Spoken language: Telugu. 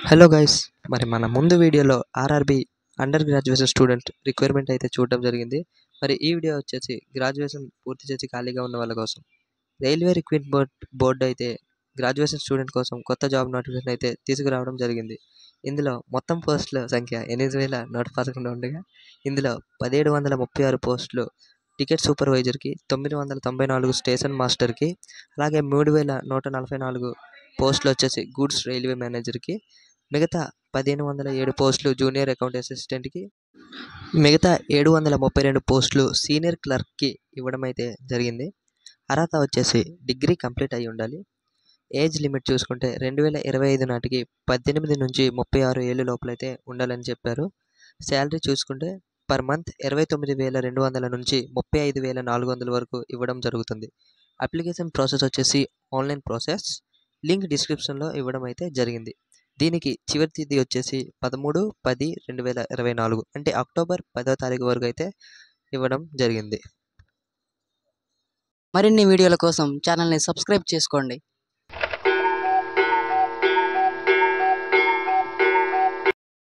హలో గైస్, మరి మన ముందు వీడియోలో RRB under graduation student requirement అయితే చూడడం జరిగింది. మరి ఈ వీడియో వచ్చేసి గ్రాడ్యుయేషన్ పూర్తి చేసి ఖాళీగా ఉన్న వాళ్ళ కోసం. రైల్వే రిక్రూట్మెంట్ బోర్డు అయితే గ్రాడ్యుయేషన్ స్టూడెంట్ కోసం కొత్త జాబ్ నోటిఫికేషన్ అయితే తీసుకురావడం జరిగింది. ఇందులో మొత్తం పోస్టుల సంఖ్య 8,111 ఉండగా ఇందులో 1,736 పోస్టులు టికెట్ సూపర్వైజర్కి, 994 స్టేషన్ మాస్టర్కి, అలాగే 3,144 పోస్టులు వచ్చేసి గూడ్స్ రైల్వే మేనేజర్కి, మిగతా 1,507 పోస్టులు జూనియర్ అకౌంట్ అసిస్టెంట్కి, మిగతా 732 పోస్టులు సీనియర్ క్లర్క్కి ఇవ్వడం అయితే జరిగింది. అర్హత వచ్చేసి డిగ్రీ కంప్లీట్ అయి ఉండాలి. ఏజ్ లిమిట్ చూసుకుంటే 2025 నాటికి 18 నుంచి 36 ఏళ్ళు లోపలైతే ఉండాలని చెప్పారు. శాలరీ చూసుకుంటే పర్ మంత్ 29,200 నుంచి 35,400 వరకు ఇవ్వడం జరుగుతుంది. అప్లికేషన్ ప్రాసెస్ వచ్చేసి ఆన్లైన్ ప్రాసెస్. లింక్ డిస్క్రిప్షన్లో ఇవ్వడం అయితే జరిగింది. దీనికి చివరి తేదీ వచ్చేసి 13/10/2024 అంటే అక్టోబర్ 10వ తారీఖు వరకు అయితే ఇవ్వడం జరిగింది. మరిన్ని వీడియోల కోసం ఛానల్ని సబ్స్క్రైబ్ చేసుకోండి.